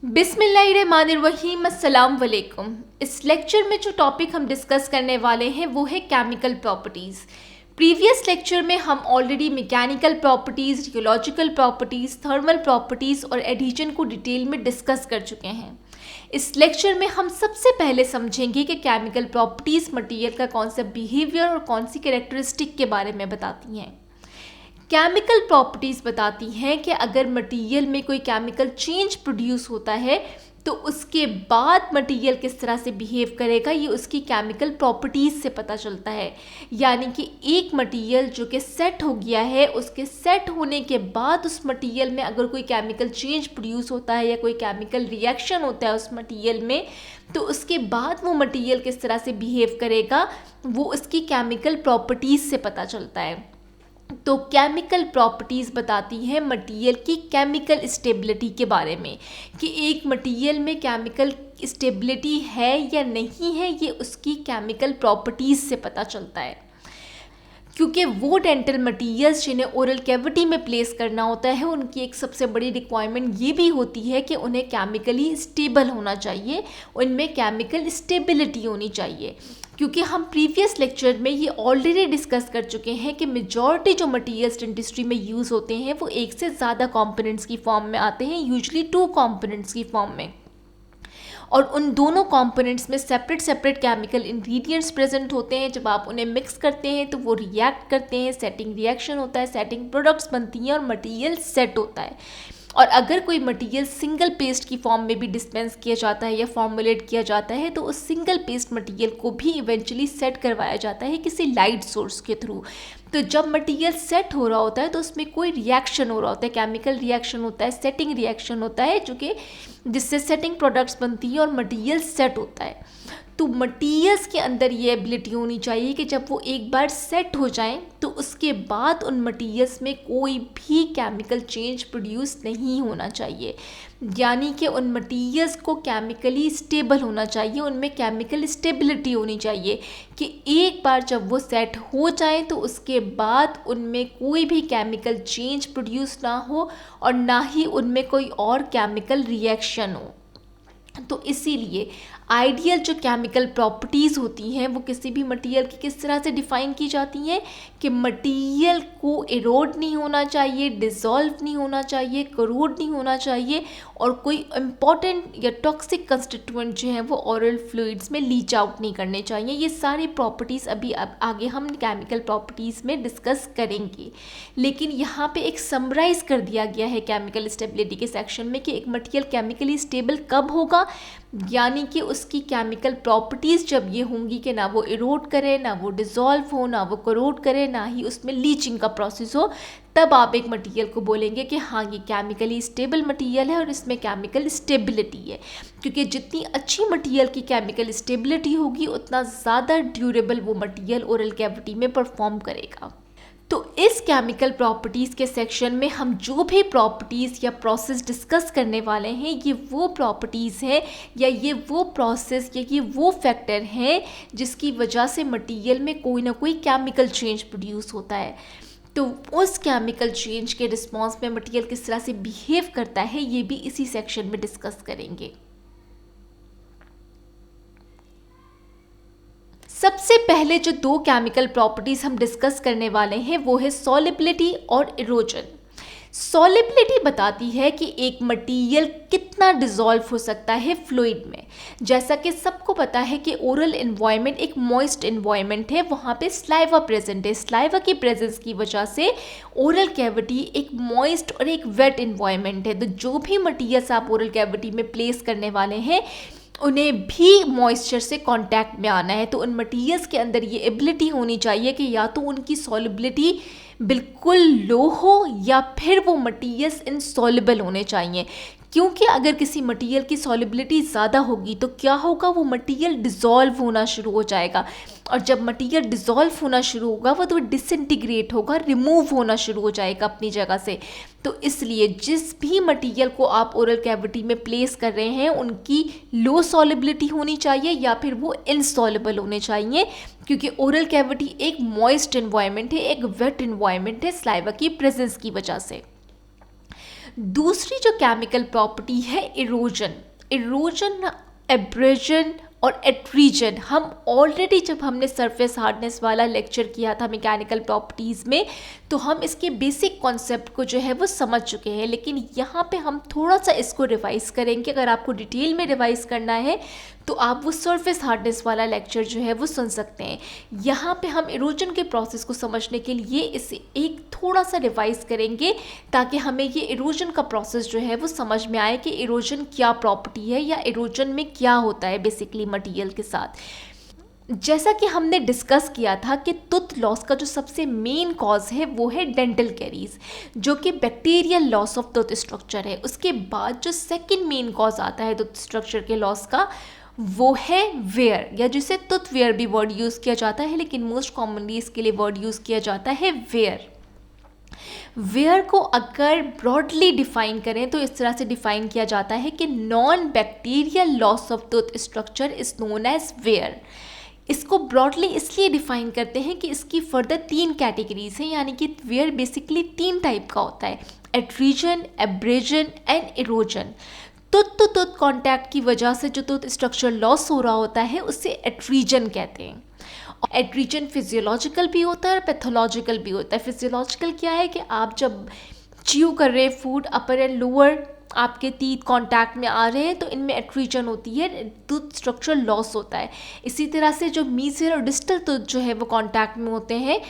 बिस्मिल्लाहिर्रहमानिर्रहीम, अस्सलाम वालेकुम। इस लेक्चर में जो टॉपिक हम डिस्कस करने वाले हैं वो है केमिकल प्रॉपर्टीज़। प्रीवियस लेक्चर में हम already mechanical properties, rheological properties, thermal properties और एडिशन को डिटेल में डिस्कस कर चुके हैं। इस लेक्चर में हम सबसे पहले समझेंगे कि केमिकल प्रॉपर्टीज़ मटेरियल का कौन सा बिहेवियर और कौन सी कैरेक्टरिस्टिक के बारे में बताती हैं। केमिकल प्रॉपर्टीज़ बताती हैं कि अगर मटेरियल में कोई केमिकल चेंज प्रोड्यूस होता है तो उसके बाद मटेरियल किस तरह से बिहेव करेगा, ये उसकी केमिकल प्रॉपर्टीज़ से पता चलता है। यानी कि एक मटेरियल जो कि सेट हो गया है, उसके सेट होने के बाद उस मटेरियल में अगर कोई केमिकल चेंज प्रोड्यूस होता है या कोई केमिकल रिएक्शन होता है उस मटेरियल में, तो उसके बाद वो मटेरियल किस तरह से बिहेव करेगा वो उसकी केमिकल प्रॉपर्टीज़ से पता चलता है। तो केमिकल प्रॉपर्टीज़ बताती हैं मटेरियल की केमिकल स्टेबिलिटी के बारे में कि एक मटेरियल में केमिकल स्टेबिलिटी है या नहीं है, ये उसकी केमिकल प्रॉपर्टीज़ से पता चलता है। क्योंकि वो डेंटल मटेरियल्स जिन्हें ओरल कैविटी में प्लेस करना होता है, उनकी एक सबसे बड़ी रिक्वायरमेंट ये भी होती है कि उन्हें केमिकली स्टेबल होना चाहिए, उनमें केमिकल स्टेबिलिटी होनी चाहिए। क्योंकि हम प्रीवियस लेक्चर में ये ऑलरेडी डिस्कस कर चुके हैं कि मेजॉरिटी जो मटेरियल्स इंडस्ट्री में यूज़ होते हैं वो एक से ज़्यादा कंपोनेंट्स की फॉर्म में आते हैं, यूजुअली 2 कंपोनेंट्स की फॉर्म में, और उन दोनों कंपोनेंट्स में separate separate chemical ingredients present होते हैं। जब आप उन्हें मिक्स करते हैं तो वो रिएक्ट करते हैं, सेटिंग रिएक्शन होता है, सेटिंग प्रोडक्ट्स बनती हैं और मटेरियल सेट होता है। और अगर कोई मटेरियल सिंगल पेस्ट की फॉर्म में भी डिस्पेंस किया जाता है या फॉर्मुलेट किया जाता है तो उस सिंगल पेस्ट मटेरियल को भी इवेंचुअली सेट करवाया जाता है किसी लाइट सोर्स के थ्रू। तो जब मटेरियल सेट हो रहा होता है तो उसमें कोई रिएक्शन हो रहा होता है, केमिकल रिएक्शन होता है, सेटिंग रिएक्शन होता है, जो कि जिससे सेटिंग प्रोडक्ट्स बनती हैं और मटेरियल सेट होता है। तो मटेरियल्स के अंदर ये एबिलिटी होनी चाहिए कि जब वो एक बार सेट हो जाएं तो उसके बाद उन मटेरियल्स में कोई भी केमिकल चेंज प्रोड्यूस नहीं होना चाहिए। यानी कि उन मटेरियल्स को केमिकली स्टेबल होना चाहिए, उनमें केमिकल स्टेबिलिटी होनी चाहिए कि एक बार जब वो सेट हो जाए तो उसके बाद उनमें कोई भी केमिकल चेंज प्रोड्यूस ना हो और ना ही उनमें कोई और केमिकल रिएक्शन हो। तो इसीलिए आइडियल जो केमिकल प्रॉपर्टीज़ होती हैं वो किसी भी मटेरियल की किस तरह से डिफ़ाइन की जाती हैं कि मटेरियल को एरोड नहीं होना चाहिए, डिज़ोल्व नहीं होना चाहिए, करोड नहीं होना चाहिए और कोई इम्पॉर्टेंट या टॉक्सिक कंस्टिट्यूएंट जो हैं वो ओरल फ्लूइड्स में लीच आउट नहीं करने चाहिए। ये सारी प्रॉपर्टीज़ अभी आगे हम केमिकल प्रॉपर्टीज़ में डिस्कस करेंगे, लेकिन यहाँ पे एक समराइज़ कर दिया गया है केमिकल स्टेबिलिटी के सेक्शन में कि एक मटेरियल केमिकली स्टेबल कब होगा, यानी कि उसकी केमिकल प्रॉपर्टीज़ जब ये होंगी कि ना वो इरोड करे, ना वो डिज़ोल्व हो, ना वो करोड करे, ना ही उसमें लीचिंग का प्रोसेस हो, तब आप एक मटेरियल को बोलेंगे कि हाँ ये केमिकली स्टेबल मटेरियल है और इसमें केमिकल स्टेबिलिटी है। क्योंकि जितनी अच्छी मटेरियल की केमिकल स्टेबिलिटी होगी उतना ज़्यादा ड्यूरेबल वो मटेरियल ओरल कैविटी में परफॉर्म करेगा। तो इस केमिकल प्रॉपर्टीज़ के सेक्शन में हम जो भी प्रॉपर्टीज़ या प्रोसेस डिस्कस करने वाले हैं ये वो प्रॉपर्टीज़ हैं या ये वो प्रोसेस या ये वो फैक्टर हैं जिसकी वजह से मटेरियल में कोई ना कोई केमिकल चेंज प्रोड्यूस होता है। तो उस केमिकल चेंज के रिस्पॉन्स में मटेरियल किस तरह से बिहेव करता है ये भी इसी सेक्शन में डिस्कस करेंगे। सबसे पहले जो 2 केमिकल प्रॉपर्टीज़ हम डिस्कस करने वाले हैं वो है सॉल्युबिलिटी और इरोजन। सॉल्युबिलिटी बताती है कि एक मटेरियल कितना डिज़ोल्व हो सकता है फ्लूइड में। जैसा कि सबको पता है कि ओरल एनवायरनमेंट एक मॉइस्ट एनवायरनमेंट है, वहाँ पे स्लाइवा प्रेजेंट है। स्लाइवा की प्रेजेंस की वजह से ओरल कैविटी एक मॉइस्ट और एक वेट एनवायरनमेंट है। तो जो भी मटेरियल्स आप ओरल कैविटी में प्लेस करने वाले हैं उन्हें भी मॉइस्चर से कांटेक्ट में आना है। तो उन मटेरियल्स के अंदर ये एबिलिटी होनी चाहिए कि या तो उनकी सॉल्युबिलिटी बिल्कुल लो हो या फिर वो मटेरियल्स इनसॉल्युबल होने चाहिए। क्योंकि अगर किसी मटेरियल की सॉल्युबिलिटी ज़्यादा होगी तो क्या होगा, वो मटेरियल डिज़ोल्व होना शुरू हो जाएगा और जब मटेरियल डिज़ोल्व होना शुरू होगा वो तो डिसइंटीग्रेट होगा, रिमूव होना शुरू हो जाएगा अपनी जगह से। तो इसलिए जिस भी मटेरियल को आप ओरल कैविटी में प्लेस कर रहे हैं उनकी लो सॉल्युबिलिटी होनी चाहिए या फिर वो इनसॉल्युबल होने चाहिए, क्योंकि ओरल कैविटी एक मॉइस्ट एनवायरनमेंट है, एक वेट एनवायरनमेंट है स्लाइवा की प्रेजेंस की वजह से। दूसरी जो केमिकल प्रॉपर्टी है इरोजन, एब्रेजन और एट्रीजन। हम ऑलरेडी जब हमने सरफेस हार्डनेस वाला लेक्चर किया था मैकेनिकल प्रॉपर्टीज़ में, तो हम इसके बेसिक कॉन्सेप्ट को जो है वो समझ चुके हैं, लेकिन यहाँ पे हम थोड़ा सा इसको रिवाइज करेंगे। अगर आपको डिटेल में रिवाइज करना है तो आप वो सरफेस हार्डनेस वाला लेक्चर जो है वो सुन सकते हैं। यहाँ पे हम इरोजन के प्रोसेस को समझने के लिए इसे एक थोड़ा सा रिवाइज करेंगे, ताकि हमें ये इरोजन का प्रोसेस जो है वो समझ में आए कि इरोजन क्या प्रॉपर्टी है या इरोजन में क्या होता है बेसिकली मटेरियल के साथ। जैसा कि हमने डिस्कस किया था कि टूथ लॉस का जो सबसे मेन कॉज है वो है डेंटल कैरीज, जो कि bacterial loss of tooth structure है। उसके बाद जो सेकंड मेन कॉज आता है टूथ स्ट्रक्चर के लॉस का, वो है वेयर, या जिसे टूथ वेयर भी वर्ड यूज़ किया जाता है, लेकिन मोस्ट कॉमनली इसके लिए वर्ड यूज़ किया जाता है वेयर। वेयर को अगर ब्रॉडली डिफाइन करें तो इस तरह से डिफाइन किया जाता है कि non bacterial loss of tooth structure is known as wear. इसको ब्रॉडली इसलिए डिफाइन करते हैं कि इसकी फर्दर 3 कैटेगरीज हैं, यानी कि वेयर बेसिकली 3 टाइप का होता है, attrition, abrasion and erosion. Tooth to tooth contact की वजह से जो टूथ स्ट्रक्चर लॉस हो रहा होता है उसे एट्रीजन कहते हैं। एट्रीजन फिजियोलॉजिकल भी होता है और पैथोलॉजिकल भी होता है। फिजियोलॉजिकल क्या है कि आप जब च्यू कर रहे हैं फूड, अपर एंड लोअर आपके टीथ कांटेक्ट में आ रहे हैं तो इनमें एट्रीजन होती है, टूथ स्ट्रक्चर लॉस होता है। इसी तरह से जो मीजियर और डिस्टल टूथ जो है वो कांटेक्ट में होते हैं,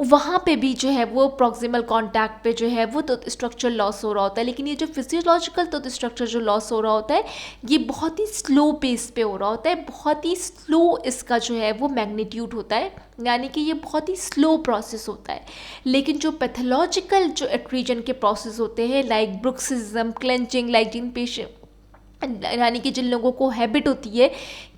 वहाँ पे भी जो है वो प्रॉक्सिमल कांटेक्ट पे जो है वो टूथ स्ट्रक्चर लॉस हो रहा होता है। लेकिन ये जो फिजियोलॉजिकल टूथ स्ट्रक्चर जो लॉस हो रहा होता है ये बहुत ही स्लो पेस पे हो रहा होता है, बहुत ही स्लो इसका जो है वो मैग्नीट्यूड होता है, यानी कि ये बहुत ही स्लो प्रोसेस होता है। लेकिन जो पैथोलॉजिकल जो एट्रीजन के प्रोसेस होते हैं, लाइक ब्रुक्सिज्म, क्लेंचिंग, लाइक जिन पेशेंट यानी कि जिन लोगों को हैबिट होती है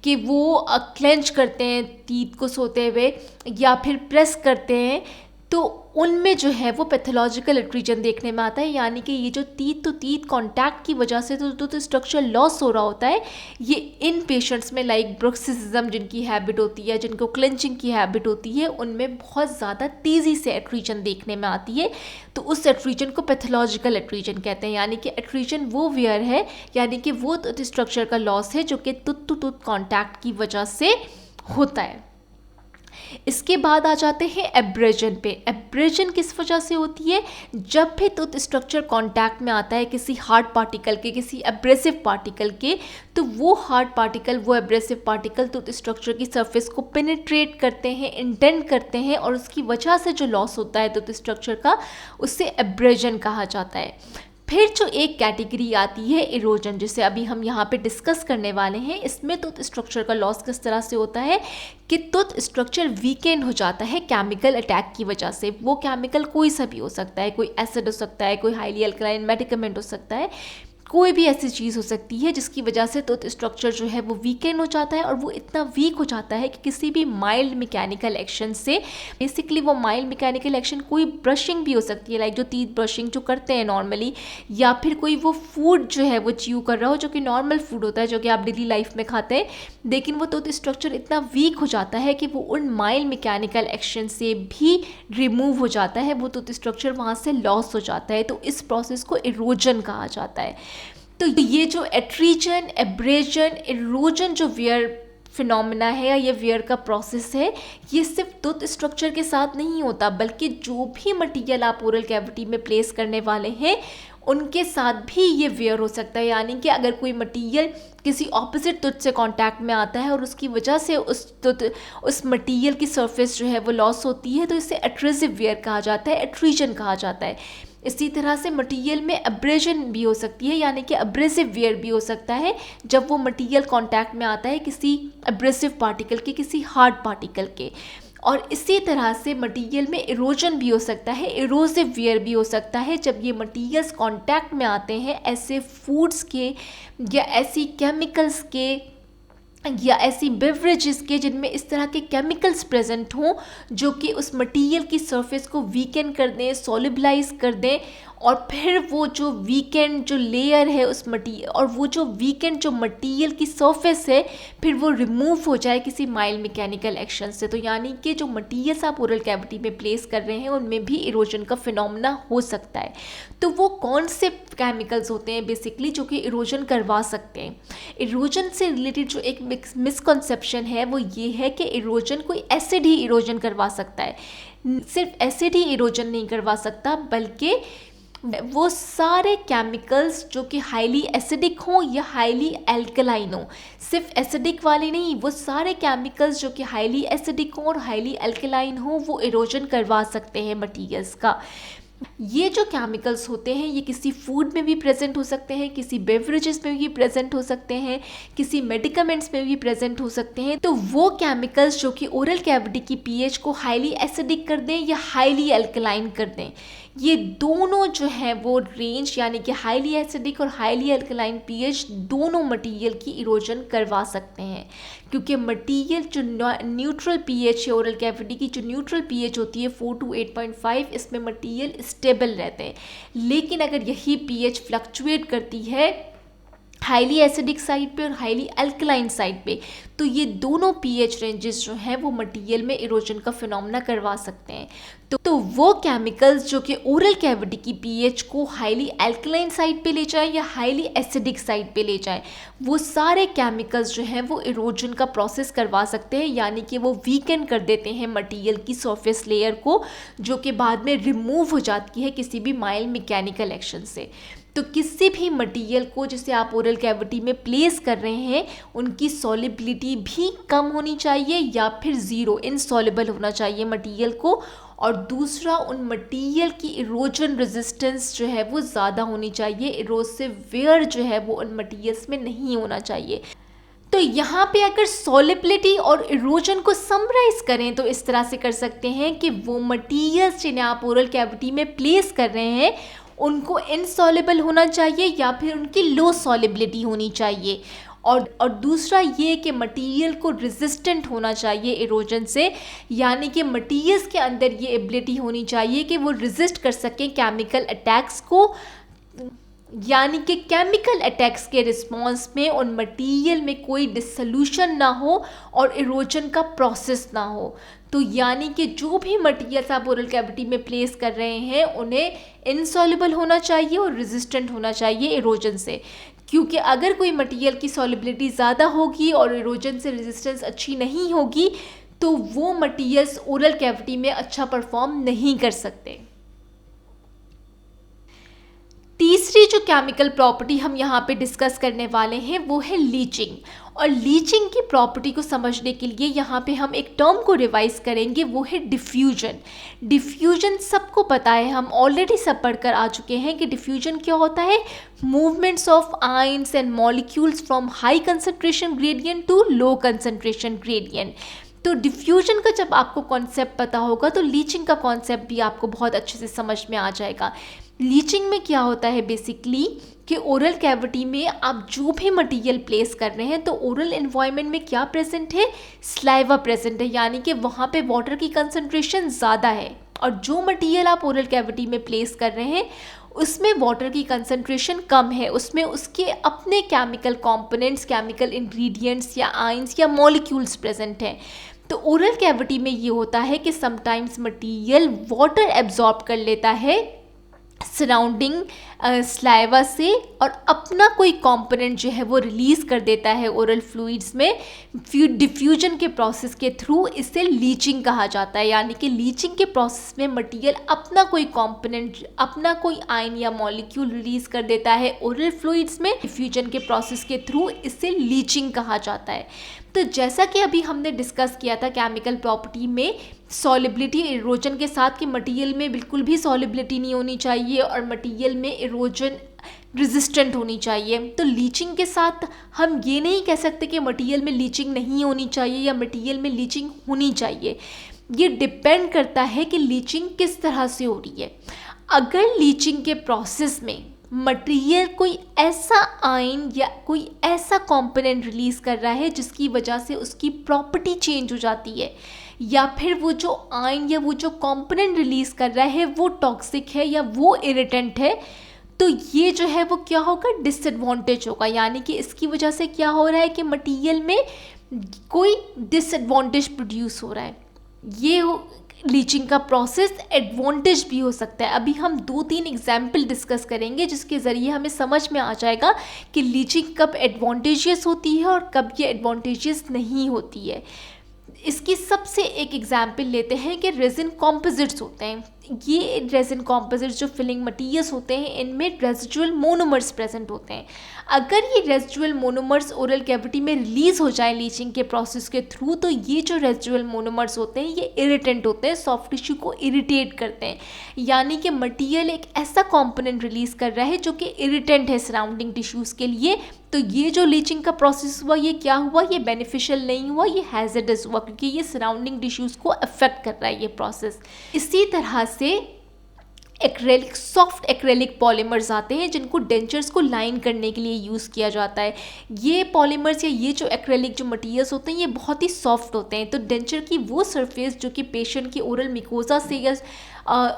कि वो क्लेंच करते हैं टीथ को सोते हुए या फिर प्रेस करते हैं, तो उनमें जो है वो पैथोलॉजिकल एट्रीजन देखने में आता है। यानी कि ये जो टीथ टू टीथ कांटेक्ट की वजह से टूथ स्ट्रक्चर लॉस हो रहा होता है, ये इन पेशेंट्स में लाइक ब्रुक्सिज्म जिनकी हैबिट होती है, जिनको क्लेंचिंग की हैबिट होती है, उनमें बहुत ज़्यादा तेज़ी से एट्रीजन देखने में आती है। तो उस एट्रीजन को पैथोलॉजिकल एट्रीजन कहते हैं। यानी कि एट्रीजन वो वेयर है, यानी कि वो टूथ स्ट्रक्चर का लॉस है जो कि टूथ टू टूथ कॉन्टैक्ट की वजह से होता है। इसके बाद आ जाते हैं एब्रेजन पे। एब्रेजन किस वजह से होती है? जब भी टूथ स्ट्रक्चर कांटेक्ट में आता है किसी हार्ड पार्टिकल के, किसी एब्रेसिव पार्टिकल के, तो वो हार्ड पार्टिकल, वो एब्रेसिव पार्टिकल टूथ स्ट्रक्चर की सरफेस को पेनिट्रेट करते हैं, इंडेंट करते हैं, और उसकी वजह से जो लॉस होता है टूथ स्ट्रक्चर का, उससे एब्रेजन कहा जाता है। फिर जो एक कैटेगरी आती है इरोजन, जिसे अभी हम यहाँ पे डिस्कस करने वाले हैं। इसमें टूथ स्ट्रक्चर का लॉस किस तरह से होता है कि टूथ स्ट्रक्चर वीकेंड हो जाता है केमिकल अटैक की वजह से। वो केमिकल कोई सा भी हो सकता है, कोई एसिड हो सकता है, कोई हाईली अल्कलाइन मेडिकमेंट हो सकता है, कोई भी ऐसी चीज़ हो सकती है जिसकी वजह से टूथ स्ट्रक्चर जो है वो वीकेंड हो जाता है। और वो इतना वीक हो जाता है कि किसी भी माइल्ड मैकेनिकल एक्शन से, बेसिकली वो माइल्ड मैकेनिकल एक्शन कोई ब्रशिंग भी हो सकती है, लाइक जो टीथ ब्रशिंग जो करते हैं नॉर्मली, या फिर कोई वो फूड जो है वो च्यू कर रहा हो जो कि नॉर्मल फूड होता है, जो कि आप डेली लाइफ में खाते हैं, लेकिन वो टूथ स्ट्रक्चर इतना वीक हो जाता है कि वो उन माइल्ड मैकेनिकल एक्शन से भी रिमूव हो जाता है, वो टूथ स्ट्रक्चर वहाँ से लॉस हो जाता है। तो इस प्रोसेस को इरोजन कहा जाता है। तो ये जो एट्रीजन, एब्रेजन, इरोजन जो वियर फिनोमेना है या ये वियर का प्रोसेस है, ये सिर्फ टूथ स्ट्रक्चर के साथ नहीं होता, बल्कि जो भी मटेरियल आप ओरल कैविटी में प्लेस करने वाले हैं उनके साथ भी ये वियर हो सकता है। यानी कि अगर कोई मटेरियल किसी ऑपोजिट टूथ से कांटेक्ट में आता है और उसकी वजह से उस मटेरियल की सरफेस जो है वो लॉस होती है, तो इसे एट्रेसिव वियर कहा जाता है, एट्रीजन कहा जाता है। इसी तरह से मटेरियल में एब्रेजन भी हो सकती है, यानी कि एब्रेसिव वियर भी हो सकता है जब वो मटेरियल कांटेक्ट में आता है किसी एब्रेसिव पार्टिकल के, किसी हार्ड पार्टिकल के। और इसी तरह से मटेरियल में इरोजन भी हो सकता है, इरोसिव वियर भी हो सकता है जब ये मटेरियल्स कांटेक्ट में आते हैं ऐसे फूड्स के या ऐसी केमिकल्स के या ऐसी बेवरेजेस के जिनमें इस तरह के केमिकल्स प्रेजेंट हों जो कि उस मटेरियल की सरफेस को वीकन कर दें, सॉल्युबलाइज कर दें और फिर वो जो वीकेंड जो लेयर है उस मटीरियल, और वो जो वीकेंड जो मटीरियल की सरफेस है फिर वो रिमूव हो जाए किसी माइल्ड मैकेनिकल एक्शन से। तो यानी कि जो मटीरियल्स आप ओरल कैविटी में प्लेस कर रहे हैं उनमें भी इरोजन का फिनोमेना हो सकता है। तो वो कौन से केमिकल्स होते हैं बेसिकली जो कि इरोजन करवा सकते हैं? इरोजन से रिलेटेड जो एक मिसकंसेप्शन है वो ये है कि इरोजन कोई एसिड ही इरोजन करवा सकता है। सिर्फ एसिड ही इरोजन नहीं करवा सकता, बल्कि वो सारे केमिकल्स जो कि हाईली एसिडिक हों या हाईली एल्कलाइन हों, सिर्फ एसिडिक वाले नहीं, वो सारे केमिकल्स जो कि हाईली एसिडिक हों और हाईली एल्कलाइन हों वो इरोजन करवा सकते हैं मटीरियल्स का। ये जो केमिकल्स होते हैं ये किसी फूड में भी प्रेजेंट हो सकते हैं, किसी बेवरेजेस में भी प्रेजेंट हो सकते हैं, किसी मेडिकामेंट्स में भी प्रेजेंट हो सकते हैं। तो वो केमिकल्स जो कि ओरल कैविटी की पीएच को हाईली एसिडिक कर दें या हाईली एल्कलाइन कर दें, ये दोनों जो है वो रेंज यानी कि हाईली एसिडिक और हाईली एल्कलाइन पीएच दोनों मटीरियल की इरोजन करवा सकते हैं। क्योंकि मटीरियल जो न्यूट्रल पीएच है ओरल कैविटी की, जो न्यूट्रल पीएच होती है 4 to 8.5, इसमें मटीरियल स्टेबल रहते हैं। लेकिन अगर यही पीएच फ्लक्चुएट करती है हाईली एसिडिक साइड पे और हाईली अल्कलाइन साइड पे, तो ये दोनों पीएच रेंजेस जो हैं वो मटीरियल में इरोजन का फिनोमेना करवा सकते हैं। तो वो केमिकल्स जो कि ओरल कैविटी की पीएच को हाईली अल्कलाइन साइड पे ले जाए या हाईली एसिडिक साइड पे ले जाए, वो सारे केमिकल्स जो हैं वो इरोजन का प्रोसेस करवा सकते हैं, यानी कि वो वीकन कर देते हैं मटीरियल की सरफेस लेयर को, जो कि बाद में रिमूव हो जाती है किसी भी माइल्ड मैकेनिकल एक्शन से। तो किसी भी मटीरियल को जिसे आप ओरल कैविटी में प्लेस कर रहे हैं उनकी सॉलिबिलिटी भी कम होनी चाहिए या फिर ज़ीरो इनसॉल्युबल होना चाहिए मटीरियल को, और दूसरा उन मटीरियल की इरोजन रेजिस्टेंस जो है वो ज़्यादा होनी चाहिए, इरोसिव वेयर जो है वो उन मटीरियल्स में नहीं होना चाहिए। तो यहाँ पे अगर सॉलिबिलिटी और इरोजन को समराइज करें तो इस तरह से कर सकते हैं कि वो मटीरियल्स जिन्हें आप ओरल कैविटी में प्लेस कर रहे हैं उनको इनसॉल्युबल होना चाहिए या फिर उनकी लो सॉलिबिलिटी होनी चाहिए, और दूसरा ये कि मटीरियल को रेजिस्टेंट होना चाहिए इरोजन से, यानी कि मटीरियल्स के अंदर ये एबिलिटी होनी चाहिए कि वो रेजिस्ट कर सकें केमिकल अटैक्स को, यानी कि केमिकल अटैक्स के रिस्पॉन्स में उन मटीरियल में कोई डिसोल्यूशन ना हो और इरोजन का प्रोसेस ना हो। तो यानी कि जो भी मटीरियल्स आप ओरल कैविटी में प्लेस कर रहे हैं उन्हें इनसॉल्युबल होना चाहिए और रेजिस्टेंट होना चाहिए इरोजन से, क्योंकि अगर कोई मटीरियल की सॉलिबिलिटी ज़्यादा होगी और इरोजन से रेजिस्टेंस अच्छी नहीं होगी तो वो मटीरियल्स ओरल कैविटी में अच्छा परफॉर्म नहीं कर सकते। तीसरी जो केमिकल प्रॉपर्टी हम यहाँ पे डिस्कस करने वाले हैं वो है लीचिंग, और लीचिंग की प्रॉपर्टी को समझने के लिए यहाँ पे हम एक टर्म को रिवाइज करेंगे, वो है डिफ्यूजन। डिफ्यूजन सबको पता है, हम ऑलरेडी सब पढ़कर आ चुके हैं कि डिफ्यूजन क्या होता है, movements of ions and molecules from high concentration gradient to low concentration gradient. तो डिफ्यूजन का जब आपको कॉन्सेप्ट पता होगा तो लीचिंग का कॉन्सेप्ट भी आपको बहुत अच्छे से समझ में आ जाएगा। लीचिंग में क्या होता है बेसिकली कि ओरल कैविटी में आप जो भी मटेरियल प्लेस कर रहे हैं तो ओरल एनवायरनमेंट में क्या प्रेजेंट है, स्लाइवा प्रेजेंट है, यानी कि वहाँ पे वाटर की कंसंट्रेशन ज़्यादा है, और जो मटेरियल आप ओरल कैविटी में प्लेस कर रहे हैं उसमें वाटर की कंसंट्रेशन कम है, उसमें उसके अपने केमिकल कंपोनेंट्स, केमिकल इंग्रेडिएंट्स या आयंस या मॉलिक्यूल्स प्रेजेंट हैं। तो ओरल कैविटी में ये होता है कि समटाइम्स मटेरियल वाटर एब्जॉर्ब कर लेता है सराउंडिंग स्लाइवा से और अपना कोई कंपोनेंट जो है वो रिलीज़ कर देता है ओरल फ्लूइड्स में डिफ्यूजन के प्रोसेस के थ्रू। इसे लीचिंग कहा जाता है, यानी कि लीचिंग के प्रोसेस में मटेरियल अपना कोई कंपोनेंट, अपना कोई आयन या मॉलिक्यूल रिलीज़ कर देता है ओरल फ्लूइड्स में डिफ्यूजन के प्रोसेस के थ्रू, इसे लीचिंग कहा जाता है। तो जैसा कि अभी हमने डिस्कस किया था केमिकल प्रॉपर्टी में सॉलिबिलिटी इरोजन के साथ कि मटेरियल में बिल्कुल भी सॉलिबिलिटी नहीं होनी चाहिए और मटेरियल में इरोजन रेजिस्टेंट होनी चाहिए। तो लीचिंग के साथ हम ये नहीं कह सकते कि मटेरियल में लीचिंग नहीं होनी चाहिए या मटेरियल में लीचिंग होनी चाहिए, ये डिपेंड करता है कि लीचिंग किस तरह से हो रही है। अगर लीचिंग के प्रोसेस में मटेरियल कोई ऐसा आयन या कोई ऐसा कंपोनेंट रिलीज़ कर रहा है जिसकी वजह से उसकी प्रॉपर्टी चेंज हो जाती है, या फिर वो जो आयन या वो जो कंपोनेंट रिलीज कर रहा है वो टॉक्सिक है या वो इरिटेंट है, तो ये जो है वो क्या होगा, डिसएडवांटेज होगा। यानी कि इसकी वजह से क्या हो रहा है कि मटेरियल में कोई डिसएडवांटेज प्रोड्यूस हो रहा है। ये लीचिंग का प्रोसेस एडवांटेज भी हो सकता है। अभी हम 2-3 एग्जाम्पल डिस्कस करेंगे जिसके ज़रिए हमें समझ में आ जाएगा कि लीचिंग कब एडवांटेजियस होती है और कब ये एडवांटेजियस नहीं होती है। इसकी सबसे एक एग्जाम्पल लेते हैं कि रेजिन कॉम्पोजिट्स होते हैं। ये रेजिन कॉम्पोजिट्स जो फिलिंग मटीरियल्स होते हैं, इनमें रेजिडुअल मोनोमर्स प्रेजेंट होते हैं। अगर ये रेजिडुअल मोनोमर्स ओरल कैविटी में रिलीज हो जाए लीचिंग के प्रोसेस के थ्रू, तो ये जो रेजिडुअल मोनोमर्स होते हैं ये इरिटेंट होते हैं, सॉफ्ट टिश्यू को इरिटेट करते हैं। यानी कि मटीरियल एक ऐसा कॉम्पोनेंट रिलीज कर रहा है जो कि इरिटेंट है सराउंडिंग टिश्यूज़ के लिए। तो ये जो लीचिंग का प्रोसेस हुआ, ये क्या हुआ, ये बेनिफिशियल नहीं हुआ, ये हैजर्डस हुआ, क्योंकि ये सराउंडिंग टिश्यूज़ को अफेक्ट कर रहा है ये प्रोसेस। इसी तरह से एक्रेलिक, सॉफ्ट एक्रेलिक पॉलीमर्स आते हैं जिनको डेंचर्स को लाइन करने के लिए यूज़ किया जाता है। ये पॉलीमर्स या ये जो एक्रेलिक जो मटीरियल्स होते हैं ये बहुत ही सॉफ्ट होते हैं। तो डेंचर की वो सरफेस जो कि पेशेंट की ओरल मिकोजा से या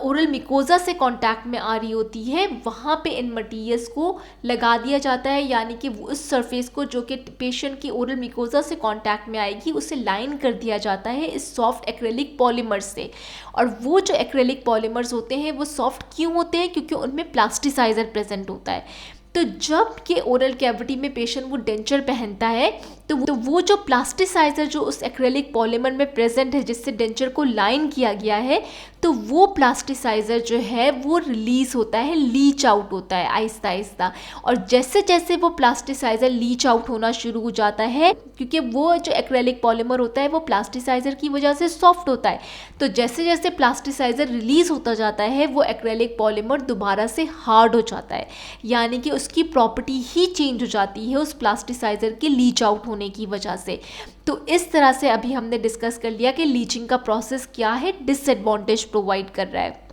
ओरल मिकोजा से कांटेक्ट में आ रही होती है, वहाँ पे इन मटीरियल्स को लगा दिया जाता है। यानी कि वो उस सरफेस को जो कि पेशेंट की ओरल मिकोजा से कांटेक्ट में आएगी उसे लाइन कर दिया जाता है इस सॉफ्ट एक्रेलिक पॉलीमर्स से। और वो जो एक्रेलिक पॉलीमर्स होते हैं वो सॉफ्ट क्यों होते हैं, क्योंकि उनमें प्लास्टिसाइजर प्रेजेंट होता है। तो जब के ओरल कैविटी में पेशेंट वो डेंचर पहनता है तो वो जो प्लास्टिसाइजर जो उस एक्रेलिक पॉलीमर में प्रेजेंट है जिससे डेंचर को लाइन किया गया है, तो वो प्लास्टिसाइजर जो है वो रिलीज होता है, लीच आउट होता है आहिस्ता आहिस्ता। और जैसे जैसे वो प्लास्टिसाइजर लीच आउट होना शुरू हो जाता है, क्योंकि वो जो एक्रेलिक पॉलीमर होता है वो प्लास्टिसाइजर की वजह से सॉफ्ट होता है, तो जैसे जैसे प्लास्टिसाइजर रिलीज होता जाता है वो एक्रेलिक पॉलीमर दोबारा से हार्ड हो जाता है। यानी कि उसकी प्रॉपर्टी ही चेंज हो जाती है उस प्लास्टिसाइजर के लीच आउट होने की वजह से। तो इस तरह से अभी हमने डिस्कस कर लिया कि लीचिंग का प्रोसेस क्या है, डिसएडवांटेज प्रोवाइड कर रहा है।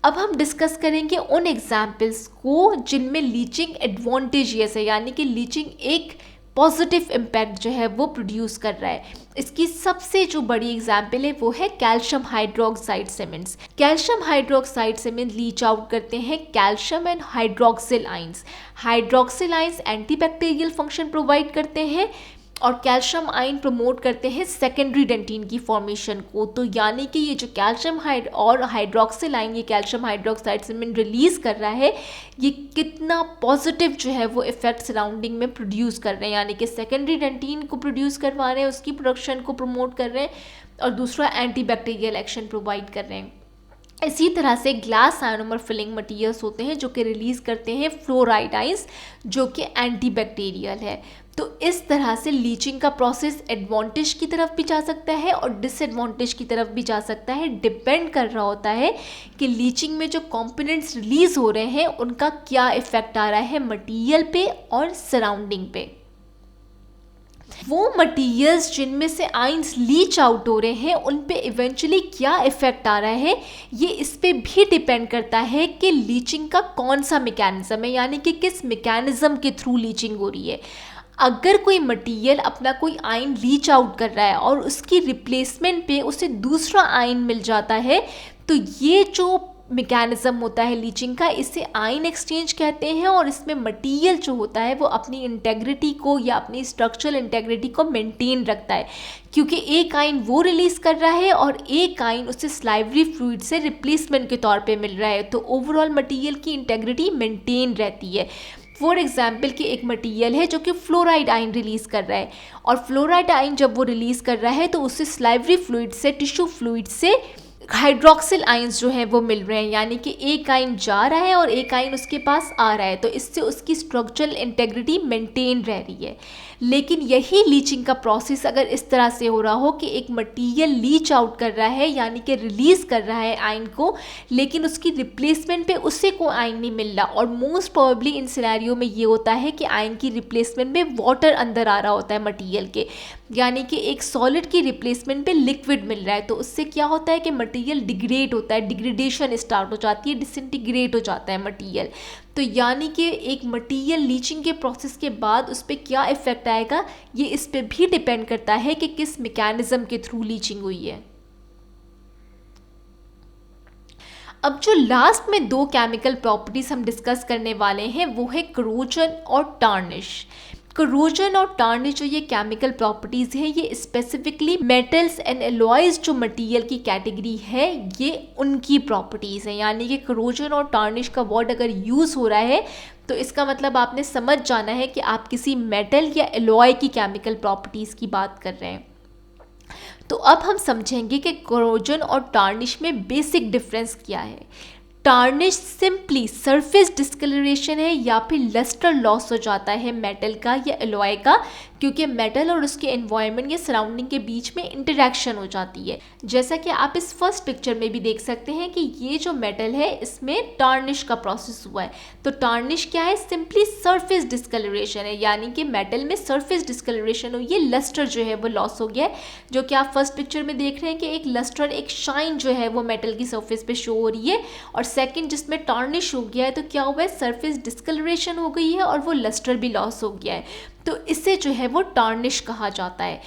अब हम डिस्कस करेंगे उन एग्जाम्पल्स को जिनमें लीचिंग एडवांटेजियस है, यानी कि लीचिंग एक पॉजिटिव इम्पैक्ट जो है वो प्रोड्यूस कर रहा है। इसकी सबसे जो बड़ी एग्जाम्पल है वो है calcium hydroxide cements. Calcium hydroxide cement leach out करते हैं calcium and hydroxyl ions. Hydroxyl ions antibacterial function provide करते हैं और कैल्शियम आयन प्रमोट करते हैं सेकेंडरी डेंटिन की फॉर्मेशन को। तो यानी कि ये जो कैल्शियम और हाइड्रोक्सिल आयन ये कैल्शियम हाइड्रोक्साइड सीमेंट रिलीज कर रहा है, ये कितना पॉजिटिव जो है वो इफेक्ट सराउंडिंग में प्रोड्यूस कर रहे हैं। यानी कि सेकेंडरी डेंटिन को प्रोड्यूस करवा रहे हैं, उसकी प्रोडक्शन को प्रमोट कर रहे हैं, और दूसरा एंटीबैक्टीरियल एक्शन प्रोवाइड कर रहे हैं। इसी तरह से ग्लास आयनोमर फिलिंग मटीरियल्स होते हैं जो कि रिलीज करते हैं फ्लोराइड आइंस जो कि एंटीबैक्टीरियल है। तो इस तरह से लीचिंग का प्रोसेस एडवांटेज की तरफ भी जा सकता है और डिसएडवांटेज की तरफ भी जा सकता है। डिपेंड कर रहा होता है कि लीचिंग में जो कंपोनेंट्स रिलीज हो रहे हैं उनका क्या इफेक्ट आ रहा है मटीरियल पे और सराउंडिंग पे। वो मटीरियल्स जिनमें से आइंस लीच आउट हो रहे हैं उन पे इवेंचुअली क्या इफेक्ट आ रहा है, ये इस पे भी डिपेंड करता है कि लीचिंग का कौन सा मैकेनिज्म है, यानी कि किस मैकेनिज्म के थ्रू लीचिंग हो रही है। अगर कोई मटीरियल अपना कोई आयन लीच आउट कर रहा है और उसकी रिप्लेसमेंट पे उसे दूसरा आयन मिल जाता है, तो ये जो मैकेनिज्म होता है लीचिंग का, इसे आयन एक्सचेंज कहते हैं। और इसमें मटीरियल जो होता है वो अपनी इंटेग्रिटी को या अपनी स्ट्रक्चरल इंटेग्रिटी को मेंटेन रखता है, क्योंकि एक आयन वो रिलीज कर रहा है और एक आयन उसे स्लाइवरी फ्लूइड से रिप्लेसमेंट के तौर पे मिल रहा है। तो ओवरऑल मटीरियल की इंटेग्रिटी मेंटेन रहती है। फॉर एग्जाम्पल कि एक मटीरियल है जो कि फ्लोराइड आयन रिलीज़ कर रहा है, और फ्लोराइड आयन जब वो रिलीज़ कर रहा है तो उससे स्लाइवरी फ्लूइड से, टिश्यू फ्लूइड से हाइड्रोक्सिल आयंस जो हैं वो मिल रहे हैं। यानी कि एक आयन जा रहा है और एक आयन उसके पास आ रहा है, तो इससे उसकी स्ट्रक्चरल इंटेग्रिटी मेंटेन रह रही है। लेकिन यही लीचिंग का प्रोसेस अगर इस तरह से हो रहा हो कि एक मटीरियल लीच आउट कर रहा है, यानी कि रिलीज़ कर रहा है आयन को, लेकिन उसकी रिप्लेसमेंट पे उससे कोई आयन नहीं मिल रहा, और मोस्ट प्रोबेबली इन सिनेरियो में ये होता है कि आयन की रिप्लेसमेंट में वाटर अंदर आ रहा होता है मटीरियल के, यानी कि एक सॉलिड की रिप्लेसमेंट पे लिक्विड मिल रहा है। तो उससे क्या होता है कि मटीरियल डिग्रेड होता है, डिग्रेडेशन स्टार्ट हो जाती है, डिसइंटीग्रेट हो जाता है मटीरियल। तो यानी कि एक मटीरियल लीचिंग के प्रोसेस के बाद उस पर क्या इफेक्ट आएगा, ये इस पे भी डिपेंड करता है कि किस मैकेनिज्म के थ्रू लीचिंग हुई है। अब जो लास्ट में दो केमिकल प्रॉपर्टीज हम डिस्कस करने वाले हैं वो है करोजन और टार्निश। करोजन और टार्निश जो ये केमिकल प्रॉपर्टीज़ हैं ये स्पेसिफिकली मेटल्स एंड एलॉयज जो मटेरियल की कैटेगरी है ये उनकी प्रॉपर्टीज़ हैं। यानी कि करोजन और टार्निश का वर्ड अगर यूज़ हो रहा है तो इसका मतलब आपने समझ जाना है कि आप किसी मेटल या एलॉय की केमिकल प्रॉपर्टीज़ की बात कर रहे हैं। तो अब हम समझेंगे कि करोजन और टार्निश में बेसिक डिफरेंस क्या है। टार्निश सिंपली सरफेस डिस्कलरेशन है या फिर लस्टर लॉस हो जाता है मेटल का या एलॉय का, क्योंकि मेटल और उसके एनवायरनमेंट या सराउंडिंग के बीच में इंटरेक्शन हो जाती है। जैसा कि आप इस फर्स्ट पिक्चर में भी देख सकते हैं कि ये जो मेटल है इसमें टार्निश का प्रोसेस हुआ है। तो टार्निश क्या है, सिंपली सरफेस डिस्कलरेशन है, यानी कि मेटल में सरफेस डिस्कलरेशन हुई है, लस्टर जो है वो लॉस हो गया है। जो कि आप फर्स्ट पिक्चर में देख रहे हैं कि एक लस्टर, एक शाइन जो है वो मेटल की सरफेस पे शो हो रही है। और सेकंड जिसमें टार्निश हो गया है तो क्या हुआ है, सरफेस डिस्कलरेशन हो गई है और वो लस्टर भी लॉस हो गया है। तो इसे जो है वो टार्निश कहा जाता है।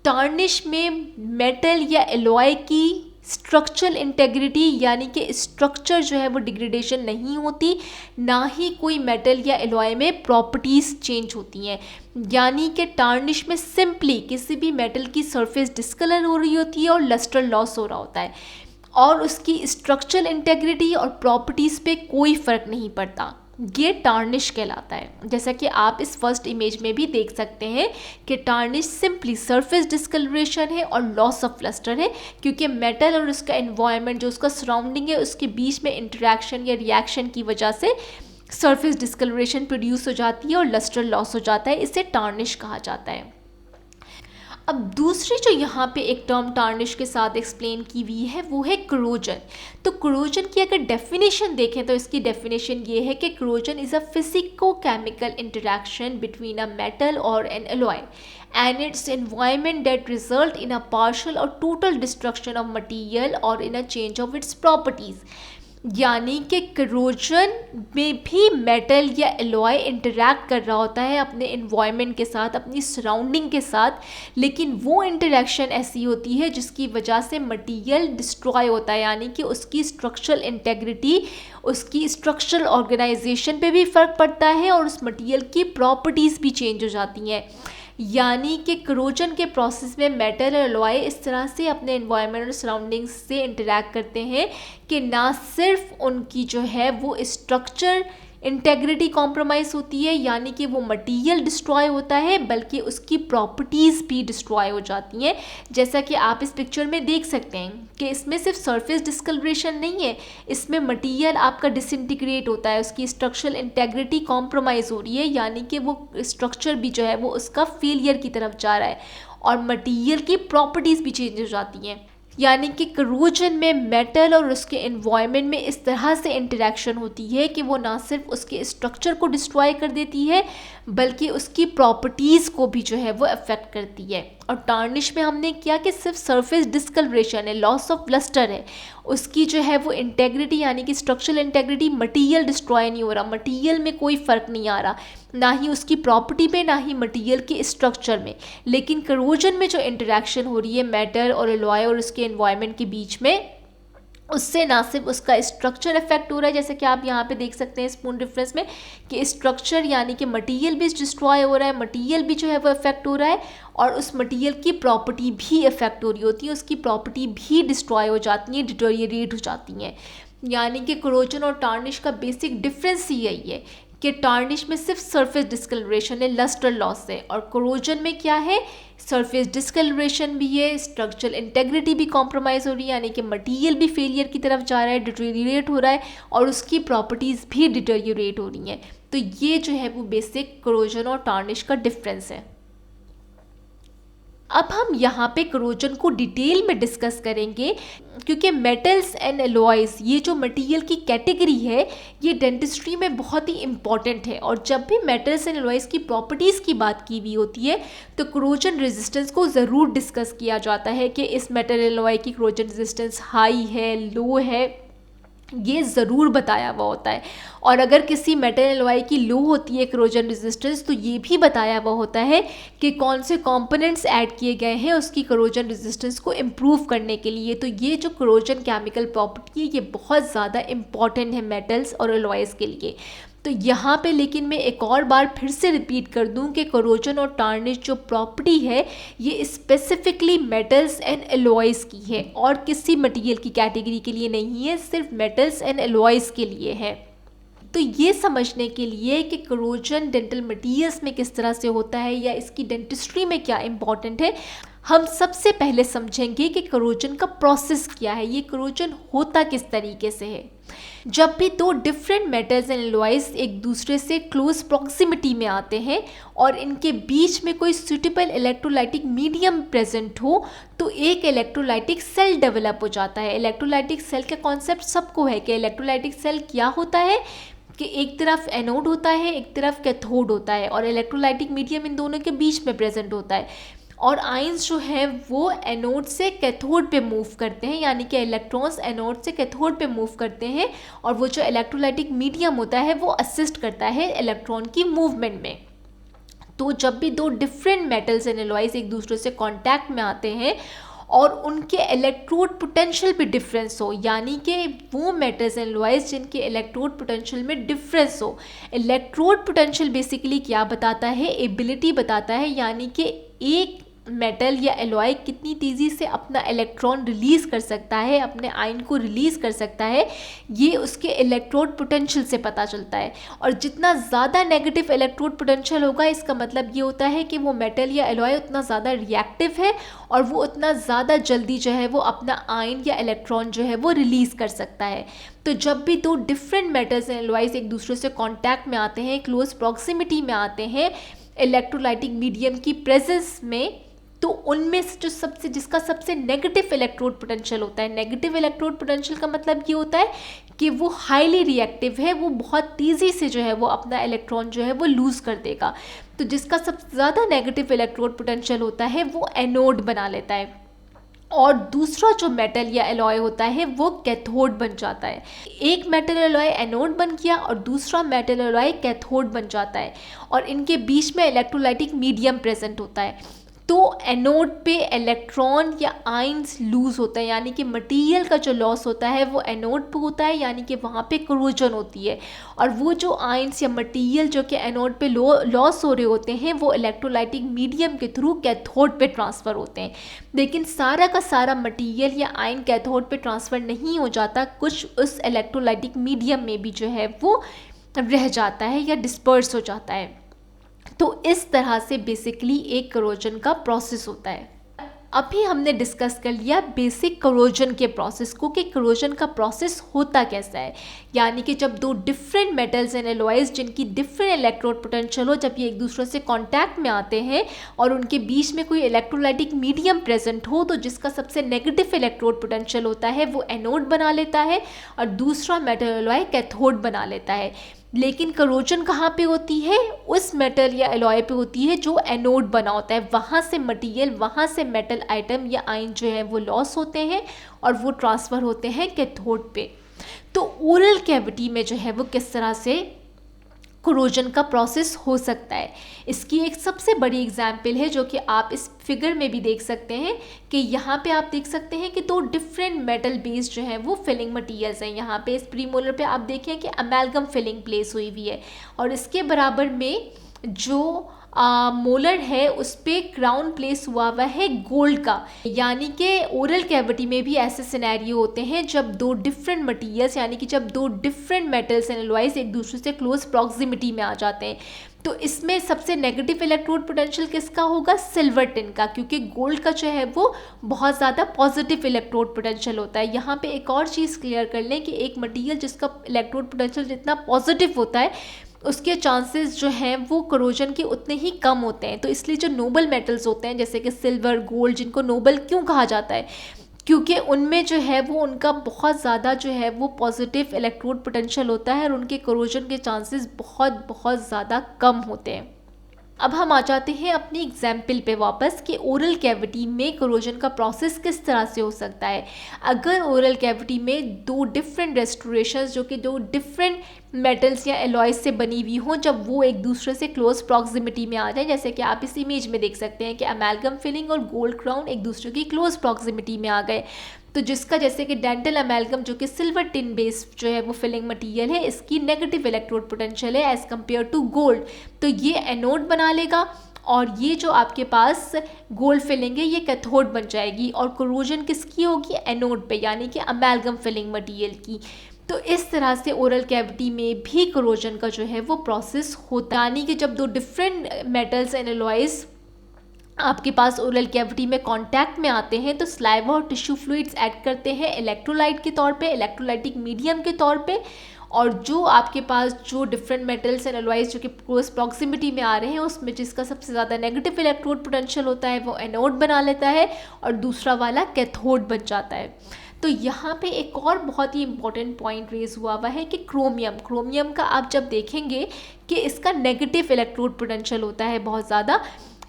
टार्निश में मेटल या एलॉय की स्ट्रक्चरल इंटेग्रिटी यानी कि स्ट्रक्चर जो है वो डिग्रेडेशन नहीं होती, ना ही कोई मेटल या एलॉय में प्रॉपर्टीज़ चेंज होती हैं। यानी कि टार्निश में सिंपली किसी भी मेटल की सरफेस डिस्कलर हो रही होती है और लस्टर लॉस हो रहा होता है और उसकी स्ट्रक्चरल इंटेग्रिटी और प्रॉपर्टीज़ पे कोई फ़र्क नहीं पड़ता। ये टार्निश कहलाता है। जैसा कि आप इस फर्स्ट इमेज में भी देख सकते हैं कि टार्निश सिंपली सरफेस डिस्कलरेशन है और लॉस ऑफ लस्टर है, क्योंकि मेटल और उसका एनवायरनमेंट जो उसका सराउंडिंग है उसके बीच में इंटरेक्शन या रिएक्शन की वजह से सरफेस डिस्कलरेशन प्रोड्यूस हो जाती है और लस्टर लॉस हो जाता है। इसे टार्निश कहा जाता है। अब दूसरी जो यहाँ पे एक टर्म टार्निश के साथ एक्सप्लेन की हुई है वो है करोजन। तो करोजन की अगर डेफिनेशन देखें तो इसकी डेफिनेशन ये है कि corrosion is a physico chemical interaction between a metal और an alloy and its environment that result in a partial or total destruction of material or in a change of its properties। यानी कि corrosion में भी metal या alloy interact कर रहा होता है अपने एनवायरनमेंट के साथ, अपनी सराउंडिंग के साथ, लेकिन वो इंटरेक्शन ऐसी होती है जिसकी वजह से मटेरियल डिस्ट्रॉय होता है। यानी कि उसकी स्ट्रक्चरल इंटेग्रिटी, उसकी स्ट्रक्चरल ऑर्गेनाइजेशन पे भी फ़र्क पड़ता है और उस मटेरियल की प्रॉपर्टीज़ भी चेंज हो जाती हैं। यानी कि करोजन के प्रोसेस में मेटल और एलॉय इस तरह से अपने एनवायरनमेंट और सराउंडिंग्स से इंटरैक्ट करते हैं कि ना सिर्फ उनकी जो है वो स्ट्रक्चर इंटेग्रिटी कॉम्प्रोमाइज़ होती है, यानी कि वो मटेरियल डिस्ट्रॉय होता है, बल्कि उसकी प्रॉपर्टीज़ भी डिस्ट्रॉय हो जाती हैं। जैसा कि आप इस पिक्चर में देख सकते हैं कि इसमें सिर्फ सरफेस डिस्कलरेशन नहीं है, इसमें मटेरियल आपका डिसइंटीग्रेट होता है, उसकी स्ट्रक्चरल इंटेग्रिटी कॉम्प्रोमाइज़ हो रही है, यानी कि वो स्ट्रक्चर भी जो है वो उसका फेलियर की तरफ जा रहा है और मटेरियल की प्रॉपर्टीज़ भी चेंज हो जाती हैं। यानी कि करोजन में मेटल और उसके एनवायरनमेंट में इस तरह से इंटरेक्शन होती है कि वो ना सिर्फ उसके स्ट्रक्चर को डिस्ट्रॉय कर देती है बल्कि उसकी प्रॉपर्टीज़ को भी जो है वो अफेक्ट करती है। और टार्निश में हमने किया कि सिर्फ सरफेस डिस्कलरेशन है, लॉस ऑफ लस्टर है, उसकी जो है वो इंटेग्रिटी यानी कि स्ट्रक्चरल इंटेग्रिटी, मटेरियल डिस्ट्रॉय नहीं हो रहा, मटेरियल में कोई फ़र्क नहीं आ रहा, ना ही उसकी प्रॉपर्टी में ना ही मटेरियल के स्ट्रक्चर में। लेकिन करोजन में जो इंटरेक्शन हो रही है मेटल और एलॉय और उसके एनवायरनमेंट के बीच में, उससे ना सिर्फ उसका स्ट्रक्चर इफेक्ट हो रहा है, जैसे कि आप यहाँ पे देख सकते हैं स्पून डिफरेंस में कि स्ट्रक्चर यानी कि मटेरियल भी डिस्ट्रॉय हो रहा है, मटेरियल भी जो है वो इफेक्ट हो रहा है और उस मटेरियल की प्रॉपर्टी भी इफेक्ट हो रही होती है, उसकी प्रॉपर्टी भी डिस्ट्रॉय हो जाती है, डिटोरिएट हो जाती हैं। यानी कि करोजन और टार्निश का बेसिक डिफरेंस ही यही है कि टार्निश में सिर्फ सरफेस डिस्कलरेशन है, लस्टर लॉस है, और करोजन में क्या है, सरफेस डिस्कलरेशन भी है, स्ट्रक्चरल इंटेग्रिटी भी कॉम्प्रोमाइज़ हो रही है, यानी कि मटेरियल भी फेलियर की तरफ जा रहा है, डिटोरिएट हो रहा है और उसकी प्रॉपर्टीज़ भी डिटोरिएट हो रही हैं। तो ये जो है वो बेसिक करोजन और टार्निश का डिफरेंस है। अब हम यहाँ पे करोजन को डिटेल में डिस्कस करेंगे, क्योंकि मेटल्स एंड एलॉयज़ ये जो मटेरियल की कैटेगरी है ये डेंटिस्ट्री में बहुत ही इम्पॉर्टेंट है। और जब भी मेटल्स एंड एलॉयज़ की प्रॉपर्टीज़ की बात की हुई होती है तो करोजन रेजिस्टेंस को ज़रूर डिस्कस किया जाता है कि इस मेटल एलॉय की करोजन रेजिस्टेंस हाई है, लो है, ये ज़रूर बताया हुआ होता है। और अगर किसी मेटल एलॉय की लो होती है करोजन रेजिस्टेंस, तो ये भी बताया हुआ होता है कि कौन से कंपोनेंट्स ऐड किए गए हैं उसकी करोजन रेजिस्टेंस को इम्प्रूव करने के लिए। तो ये जो करोजन केमिकल प्रॉपर्टी है ये बहुत ज़्यादा इम्पॉर्टेंट है मेटल्स और एलॉयज़ के लिए। तो यहाँ पे लेकिन मैं एक और बार फिर से रिपीट कर दूँ कि करोजन और टार्निश जो प्रॉपर्टी है ये स्पेसिफिकली मेटल्स एंड एलॉयज़ की है और किसी मटेरियल की कैटेगरी के लिए नहीं है, सिर्फ मेटल्स एंड एलॉयज़ के लिए है। तो ये समझने के लिए कि करोजन डेंटल मटीरियल्स में किस तरह से होता है या इसकी डेंटिस्ट्री में क्या इंपॉर्टेंट है, हम सबसे पहले समझेंगे कि करोजन का प्रोसेस क्या है, ये करोजन होता किस तरीके से है। जब भी दो डिफरेंट मेटल्स एंड एलॉयज एक दूसरे से क्लोज प्रॉक्सिमिटी में आते हैं और इनके बीच में कोई सुटेबल इलेक्ट्रोलाइटिक मीडियम प्रेजेंट हो तो एक इलेक्ट्रोलाइटिक सेल डेवलप हो जाता है। इलेक्ट्रोलाइटिक सेल का कॉन्सेप्ट सबको है कि इलेक्ट्रोलाइटिक सेल क्या होता है कि एक तरफ एनोड होता है, एक तरफ कैथोड होता है और इलेक्ट्रोलाइटिक मीडियम इन दोनों के बीच में प्रेजेंट होता है। और आयंस जो है वो एनोड से कैथोड पे मूव करते हैं, यानी कि इलेक्ट्रॉन्स एनोड से कैथोड पे मूव करते हैं और वो जो इलेक्ट्रोलाइटिक मीडियम होता है वो असिस्ट करता है इलेक्ट्रॉन की मूवमेंट में। तो जब भी दो डिफरेंट मेटल्स एंड एलॉयज एक दूसरे से कांटेक्ट में आते हैं और उनके इलेक्ट्रोड पोटेंशियल पे डिफरेंस हो, यानी कि वो मेटल्स एंड एलॉयज जिनके इलेक्ट्रोड पोटेंशियल में डिफरेंस हो। इलेक्ट्रोड पोटेंशियल बेसिकली क्या बताता है, एबिलिटी बताता है, यानी कि एक मेटल या एलॉय कितनी तेज़ी से अपना इलेक्ट्रॉन रिलीज़ कर सकता है, अपने आयन को रिलीज़ कर सकता है, ये उसके इलेक्ट्रोड पोटेंशियल से पता चलता है। और जितना ज़्यादा नेगेटिव इलेक्ट्रोड पोटेंशियल होगा इसका मतलब ये होता है कि वो मेटल या एलॉय उतना ज़्यादा रिएक्टिव है और वो उतना ज़्यादा जल्दी जो है वो अपना आयन या इलेक्ट्रॉन जो है वो रिलीज़ कर सकता है। तो जब भी दो डिफरेंट मेटल्स एंड एलॉयज एक दूसरे से कॉन्टैक्ट में आते हैं, क्लोज प्रॉक्सिमिटी में आते हैं इलेक्ट्रोलाइटिक मीडियम की प्रेजेंस में, तो उनमें से जिसका सबसे नेगेटिव इलेक्ट्रोड पोटेंशियल होता है, नेगेटिव इलेक्ट्रोड पोटेंशियल का मतलब ये होता है कि वो हाईली रिएक्टिव है, वो बहुत तेज़ी से जो है वो अपना इलेक्ट्रॉन जो है वो लूज़ कर देगा। तो जिसका सबसे ज़्यादा नेगेटिव इलेक्ट्रोड पोटेंशियल होता है वो एनोड बना लेता है और दूसरा जो मेटल या एलॉय होता है वो कैथोड बन जाता है। एक मेटल एलॉय एनोड बन गया और दूसरा मेटल एलॉय कैथोड बन जाता है और इनके बीच में इलेक्ट्रोलाइटिक मीडियम प्रेजेंट होता है। तो एनोड पे इलेक्ट्रॉन या आयंस लूज होता है, यानी कि मटेरियल का जो लॉस होता है वो एनोड पे होता है, यानी कि वहाँ पे करोजन होती है। और वो जो आयंस या मटेरियल जो कि एनोड पे लॉस हो रहे होते हैं वो इलेक्ट्रोलाइटिक मीडियम के थ्रू कैथोड पे ट्रांसफ़र होते हैं। लेकिन सारा का सारा मटेरियल या आयन कैथोड पे ट्रांसफ़र नहीं हो जाता, कुछ उस इलेक्ट्रोलाइटिक मीडियम में भी जो है वो रह जाता है या डिस्पर्स हो जाता है। तो इस तरह से बेसिकली एक करोजन का प्रोसेस होता है। अभी हमने डिस्कस कर लिया बेसिक करोजन के प्रोसेस को कि करोजन का प्रोसेस होता कैसा है, यानी कि जब दो डिफरेंट मेटल्स एंड एलॉयज जिनकी डिफरेंट इलेक्ट्रोड पोटेंशियल हो, जब ये एक दूसरे से कांटेक्ट में आते हैं और उनके बीच में कोई इलेक्ट्रोलाइटिक मीडियम प्रेजेंट हो, तो जिसका सबसे नेगेटिव इलेक्ट्रोड पोटेंशियल होता है वो एनोड बना लेता है और दूसरा मेटल एलॉय कैथोड बना लेता है। लेकिन करोजन कहाँ पे होती है, उस मेटल या एलॉय पे होती है जो एनोड बना होता है। वहाँ से मटेरियल, वहाँ से मेटल आइटम या आयन जो है वो लॉस होते हैं और वो ट्रांसफ़र होते हैं कैथोड पे। तो ओरल कैविटी में जो है वो किस तरह से करोजन का प्रोसेस हो सकता है, इसकी एक सबसे बड़ी एग्जाम्पल है जो कि आप इस फिगर में भी देख सकते हैं कि यहाँ पे आप देख सकते हैं कि दो डिफरेंट मेटल बेस जो है वो फिलिंग मटीरियल्स हैं। यहाँ पे इस प्रीमोलर पे आप देखें कि अमेलगम फिलिंग प्लेस हुई हुई है और इसके बराबर में जो मोलर है उस पर क्राउन प्लेस हुआ है गोल्ड का। यानी कि ओरल कैविटी में भी ऐसे सिनेरियो होते हैं जब दो डिफरेंट मटीरियल्स, यानी कि जब दो डिफरेंट मेटल्स एंड एलॉयज एक दूसरे से क्लोज प्रॉक्सिमिटी में आ जाते हैं। तो इसमें सबसे नेगेटिव इलेक्ट्रोड पोटेंशियल किसका होगा, सिल्वर टिन का, क्योंकि गोल्ड का जो है वो बहुत ज़्यादा पॉजिटिव इलेक्ट्रोड पोटेंशियल होता है। यहाँ पे एक और चीज़ क्लियर कर लें कि एक मटीरियल जिसका इलेक्ट्रोड पोटेंशियल जितना पॉजिटिव होता है उसके चांसेस जो हैं वो करोजन के उतने ही कम होते हैं। तो इसलिए जो नोबल मेटल्स होते हैं जैसे कि सिल्वर, गोल्ड, जिनको नोबल क्यों कहा जाता है, क्योंकि उनमें जो है वो उनका बहुत ज़्यादा जो है वो पॉजिटिव इलेक्ट्रोड पोटेंशियल होता है और उनके करोजन के चांसेस बहुत ज़्यादा कम होते हैं। अब हम आ जाते हैं अपनी एग्जाम्पल पे वापस कि ओरल कैविटी में करोजन का प्रोसेस किस तरह से हो सकता है। अगर ओरल कैविटी में दो डिफरेंट रेस्टोरेशंस जो कि दो डिफरेंट मेटल्स या एलॉयज से बनी हुई हों, जब वो एक दूसरे से क्लोज प्रॉक्सिमिटी में आ जाए, जैसे कि आप इस इमेज में देख सकते हैं कि अमेलगम फिलिंग और गोल्ड क्राउन एक दूसरे की क्लोज प्रॉक्सिमिटी में आ गए, तो जिसका जैसे कि डेंटल अमेलगम जो कि सिल्वर टिन बेस जो है वो फिलिंग मटेरियल है, इसकी नेगेटिव इलेक्ट्रोड पोटेंशियल है एज कम्पेयर टू गोल्ड, तो ये एनोड बना लेगा और ये जो आपके पास गोल्ड फिलिंग है ये कैथोड बन जाएगी और कोरोजन किसकी होगी, एनोड पे, यानी कि अमेलगम फिलिंग मटेरियल की। तो इस तरह से ओरल कैविटी में भी कोरोजन का जो है वो प्रोसेस होता है, यानी कि जब दो डिफरेंट मेटल्स एंड एलॉयज आपके पास ओरल कैविटी में कांटेक्ट में आते हैं तो स्लाइवा और टिश्यू फ्लूइड्स ऐड करते हैं इलेक्ट्रोलाइट के तौर पे, इलेक्ट्रोलाइटिक मीडियम के तौर पे, और जो आपके पास जो डिफरेंट मेटल्स एंड एलॉयज जो कि क्लोज प्रॉक्सिमिटी में आ रहे हैं उसमें जिसका सबसे ज़्यादा नेगेटिव इलेक्ट्रोड पोटेंशियल होता है वो एनोड बना लेता है और दूसरा वाला कैथोड बन जाता है। तो यहाँ पे एक और बहुत ही इंपॉर्टेंट पॉइंट रेज हुआ है कि क्रोमियम का आप जब देखेंगे कि इसका नेगेटिव इलेक्ट्रोड पोटेंशियल होता है बहुत ज़्यादा,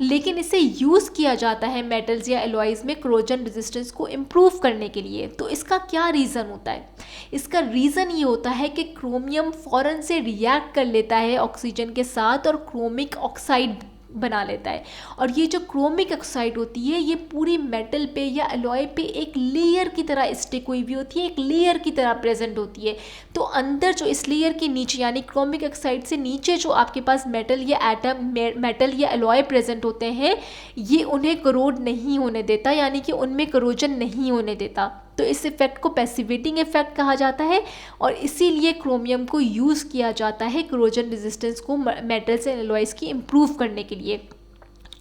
लेकिन इसे यूज़ किया जाता है मेटल्स या एलॉयज में कोरोजन रेजिस्टेंस को इम्प्रूव करने के लिए। तो इसका क्या रीज़न होता है? इसका रीज़न ये होता है कि क्रोमियम फ़ौरन से रिएक्ट कर लेता है ऑक्सीजन के साथ और क्रोमिक ऑक्साइड बना लेता है, और ये जो क्रोमिक ऑक्साइड होती है ये पूरी मेटल पे या एलॉय पे एक लेयर की तरह स्टिक हुई हुई होती है, एक लेयर की तरह प्रेजेंट होती है। तो अंदर जो इस लेयर के नीचे यानी क्रोमिक ऑक्साइड से नीचे जो आपके पास मेटल या एलॉय प्रेजेंट होते हैं ये उन्हें करोड नहीं होने देता, यानी कि उनमें करोजन नहीं होने देता। तो इस इफेक्ट को पैसिवेटिंग इफेक्ट कहा जाता है और इसीलिए क्रोमियम को यूज़ किया जाता है कोरोजन रेजिस्टेंस को मेटल्स एंड एलॉयज की इम्प्रूव करने के लिए,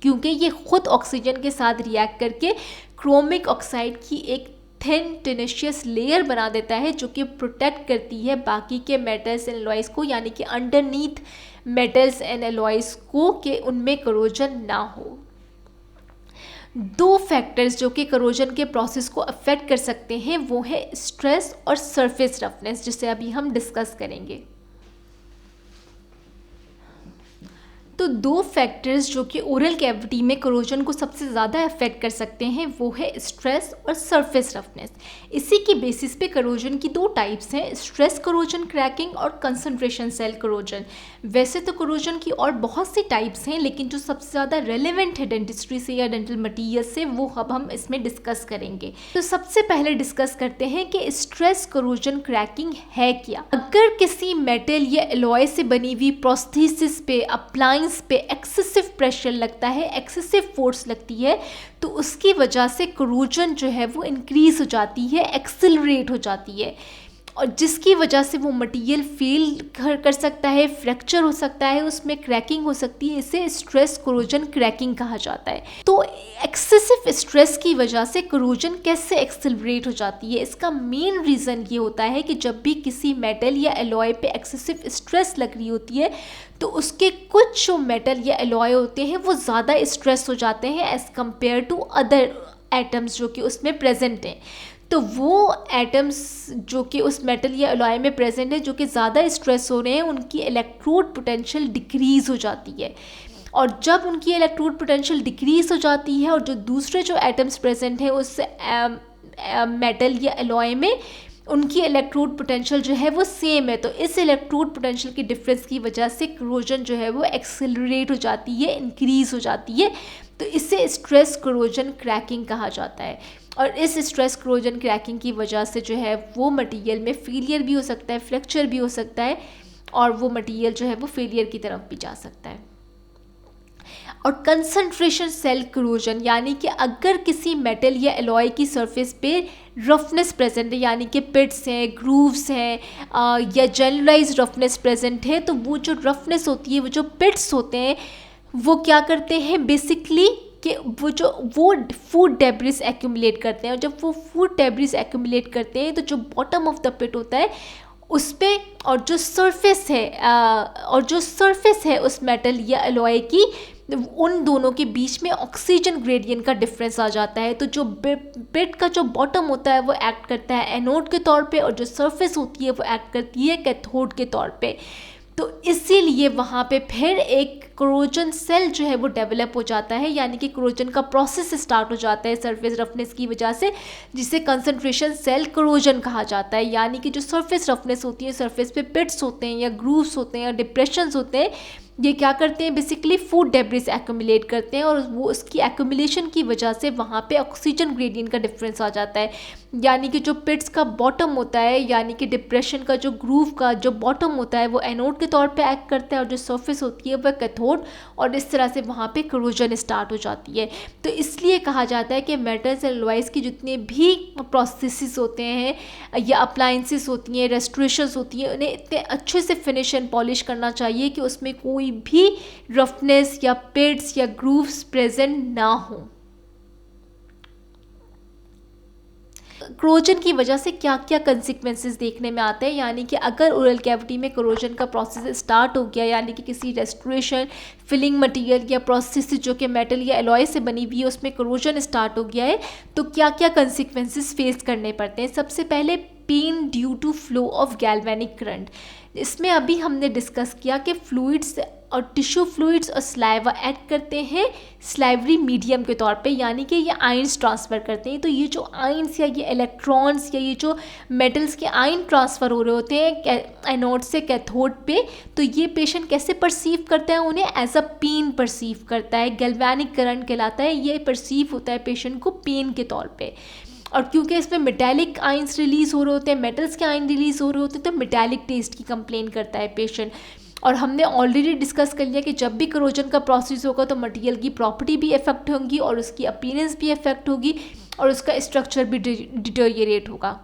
क्योंकि ये खुद ऑक्सीजन के साथ रिएक्ट करके क्रोमिक ऑक्साइड की एक थिन टेनेशियस लेयर बना देता है जो कि प्रोटेक्ट करती है बाकी के मेटल्स एंड एलॉयज को, यानी कि अंडरनीथ मेटल्स एंड एलॉयज को, कि उनमें करोजन ना हो। दो फैक्टर्स जो कि करोजन के प्रोसेस को अफेक्ट कर सकते हैं वो है स्ट्रेस और सरफेस रफनेस, जिसे अभी हम डिस्कस करेंगे। तो दो फैक्टर्स जो कि ओरल कैविटी में करोजन को सबसे ज़्यादा अफेक्ट कर सकते हैं वो है स्ट्रेस और सरफेस रफनेस। इसी की बेसिस पे करोजन की दो टाइप्स हैं, स्ट्रेस करोजन क्रैकिंग और कंसंट्रेशन सेल करोजन। वैसे तो करोजन की और बहुत सी टाइप्स हैं, लेकिन जो सबसे ज़्यादा रेलिवेंट है डेंटिस्ट्री से या डेंटल मटीरियल से वो अब हम इसमें डिस्कस करेंगे। तो सबसे पहले डिस्कस करते हैं कि स्ट्रेस करोजन क्रैकिंग है क्या। अगर किसी मेटल या एलॉय से बनी हुई प्रोस्थेसिस पे, अप्लायंस पे एक्सेसिव प्रेशर लगता है, एक्सेसिव फोर्स लगती है, तो उसकी वजह से करोजन जो है वो इंक्रीज हो जाती है, एक्सिलरेट हो जाती है, और जिसकी वजह से वो मटेरियल फेल कर सकता है, फ्रैक्चर हो सकता है, उसमें क्रैकिंग हो सकती है। इसे स्ट्रेस करोजन क्रैकिंग कहा जाता है। तो एक्सेसिव स्ट्रेस की वजह से करोजन कैसे एक्सिलरेट हो जाती है? इसका मेन रीज़न ये होता है कि जब भी किसी मेटल या एलॉय पे एक्सेसिव स्ट्रेस लग रही होती है तो उसके कुछ जो मेटल या एलॉय होते हैं वो ज़्यादा स्ट्रेस हो जाते हैं as compare to other atoms जो कि उसमें प्रेजेंट हैं। तो वो एटम्स जो कि उस मेटल या एलॉय में प्रेजेंट है जो कि ज़्यादा स्ट्रेस हो रहे हैं, उनकी इलेक्ट्रोड पोटेंशियल डिक्रीज़ हो जाती है, और जब उनकी इलेक्ट्रोड पोटेंशियल डिक्रीज़ हो जाती है और जो दूसरे जो एटम्स प्रेजेंट हैं उस मेटल या एलॉय में उनकी इलेक्ट्रोड पोटेंशियल जो है वो सेम है, तो इस इलेक्ट्रोड पोटेंशियल की डिफरेंस की वजह से करोजन जो है वो एक्सेलरेट हो जाती है, इंक्रीज़ हो जाती है। तो इसे स्ट्रेस करोजन क्रैकिंग कहा जाता है, और इस स्ट्रेस करोजन क्रैकिंग की वजह से जो है वो मटेरियल में फेलियर भी हो सकता है, फ्रैक्चर भी हो सकता है, और वो मटेरियल जो है वो फेलियर की तरफ भी जा सकता है। और कंसंट्रेशन सेल करोजन, यानी कि अगर किसी मेटल या एलॉय की सरफेस पे रफनेस प्रेजेंट है, यानी कि पिट्स हैं, ग्रूव्स हैं, या जनरलाइज रफनेस प्रेजेंट है, तो वो जो रफनेस होती है, वो जो पिट्स होते हैं, वो क्या करते हैं बेसिकली कि वो फूड डेब्रिस एक्यूमुलेट करते हैं, और जब वो फूड डेब्रिस एक्यूमुलेट करते हैं तो जो बॉटम ऑफ द पिट होता है उस पर और जो सरफेस है उस मेटल या एलॉय की, उन दोनों के बीच में ऑक्सीजन ग्रेडियंट का डिफरेंस आ जाता है। तो जो पिट का जो बॉटम होता है वो एक्ट करता है एनोड के तौर पे, और जो सरफेस होती है वो एक्ट करती है कैथोड के तौर पे। तो इसीलिए वहाँ पे फिर एक कोरोजन सेल जो है वो डेवलप हो जाता है, यानी कि कोरोजन का प्रोसेस स्टार्ट हो जाता है सरफेस रफनेस की वजह से, जिसे कंसंट्रेशन सेल कोरोजन कहा जाता है। यानी कि जो सरफेस रफनेस होती है, सरफेस पे पिट्स होते हैं या ग्रूव्स होते हैं या डिप्रेशंस होते हैं, ये क्या करते हैं, बेसिकली फूड डेब्रिस एक्यूमुलेट करते हैं और वो उसकी एक्यूमुलेशन की वजह से वहाँ पे ऑक्सीजन ग्रेडियंट का डिफरेंस आ जाता है। यानी कि जो पिट्स का बॉटम होता है, यानी कि डिप्रेशन का जो ग्रूव का जो बॉटम होता है वो एनोड के तौर पे एक्ट करता है और जो सरफेस होती है वह कैथोड, और इस तरह से वहाँ पे कोरोजन स्टार्ट हो जाती है। तो इसलिए कहा जाता है कि मेटल्स एंड अलॉयज़ की जितने भी प्रोसेसेस होते हैं या अप्लाइंसेस होती हैं, रेस्टोरेशंस होती हैं, उन्हें इतने अच्छे से फिनिश एंड पॉलिश करना चाहिए कि उसमें कोई भी रफनेस या पिट्स या ग्रूव्स प्रेजेंट ना हो। कोरोजन की वजह से क्या क्या कंसिक्वेंसेस देखने में आते हैं, यानी कि अगर ओरल कैविटी में कोरोजन का प्रोसेस स्टार्ट हो गया, यानी कि किसी रेस्टोरेशन फिलिंग मटेरियल या प्रोसेस जो कि मेटल या एलॉय से बनी हुई है उसमें कोरोजन स्टार्ट हो गया है, तो क्या क्या कंसिक्वेंसेस फेस करने पड़ते हैं। सबसे पहले pain due to flow of galvanic current. इसमें अभी हमने डिस्कस किया कि फ्लूइड्स और टिश्यू फ्लूइड्स और स्लाइवा एक्ट करते हैं स्लाइवरी मीडियम के तौर पे, यानी कि ये आयंस ट्रांसफ़र करते हैं। तो ये जो आयंस या ये इलेक्ट्रॉन्स या ये जो मेटल्स के आयन ट्रांसफ़र हो रहे होते हैं एनोड से कैथोड पे, तो ये पेशेंट कैसे परसीव करता है, उन्हें एज अ पेन परसीव करता है, गैल्वेनिक करंट कहलाता है। ये परसीव होता है पेशेंट को पेन के तौर पे। और क्योंकि इसमें मेटालिक आयंस रिलीज़ हो रहे होते हैं, मेटल्स के आयन रिलीज़ हो रहे होते हैं, तो मेटालिक टेस्ट की कंप्लेन करता है पेशेंट। और हमने ऑलरेडी डिस्कस कर लिया कि जब भी कोरोजन का प्रोसेस होगा तो मटेरियल की प्रॉपर्टी भी इफेक्ट होगी और उसकी अपीयरेंस भी इफेक्ट होगी और उसका स्ट्रक्चर भी डिटोरिएट होगा।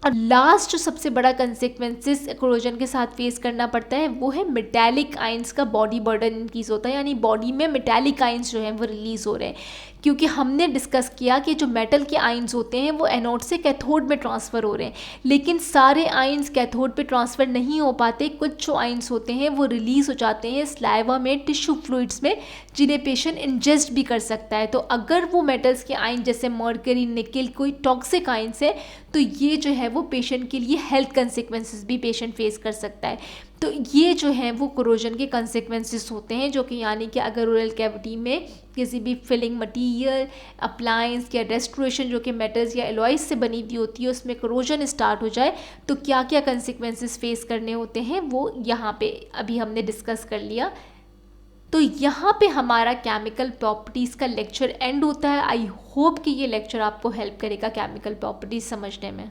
और लास्ट जो सबसे बड़ा कंसिक्वेंसेस कोरोजन के साथ फेस करना पड़ता है वो है मेटालिक आयंस का बॉडी बर्डन इंक्रीज होता है, यानी बॉडी में मेटालिक आयंस जो हैं वो रिलीज़ हो रहे हैं। क्योंकि हमने डिस्कस किया कि जो मेटल के आयंस होते हैं वो एनोड से कैथोड में ट्रांसफ़र हो रहे हैं, लेकिन सारे आयंस कैथोड पे ट्रांसफ़र नहीं हो पाते। कुछ जो आयंस होते हैं वो रिलीज़ हो जाते हैं स्लाइवा में, टिश्यू फ्लूइड्स में, जिन्हें पेशेंट इंजेस्ट भी कर सकता है। तो अगर वो मेटल्स के आयन जैसे मर्करी, निकल, कोई टॉक्सिक आयंस है, तो ये जो है वो पेशेंट के लिए हेल्थ कंसिक्वेंसेस भी पेशेंट फेस कर सकता है। तो ये जो हैं वो कोरोजन के कंसिक्वेंसेस होते हैं, जो कि यानी कि अगर ओरल कैविटी में किसी भी फिलिंग मटीरियल, अप्लायंस या रेस्टोरेशन जो कि मेटल्स या एलॉयज से बनी हुई होती है उसमें कोरोजन स्टार्ट हो जाए, तो क्या क्या कंसिक्वेंसेस फेस करने होते हैं वो यहाँ पे अभी हमने डिस्कस कर लिया। तो यहाँ पे हमारा केमिकल प्रॉपर्टीज़ का लेक्चर एंड होता है। आई होप कि ये लेक्चर आपको हेल्प करेगा केमिकल प्रॉपर्टीज़ समझने में।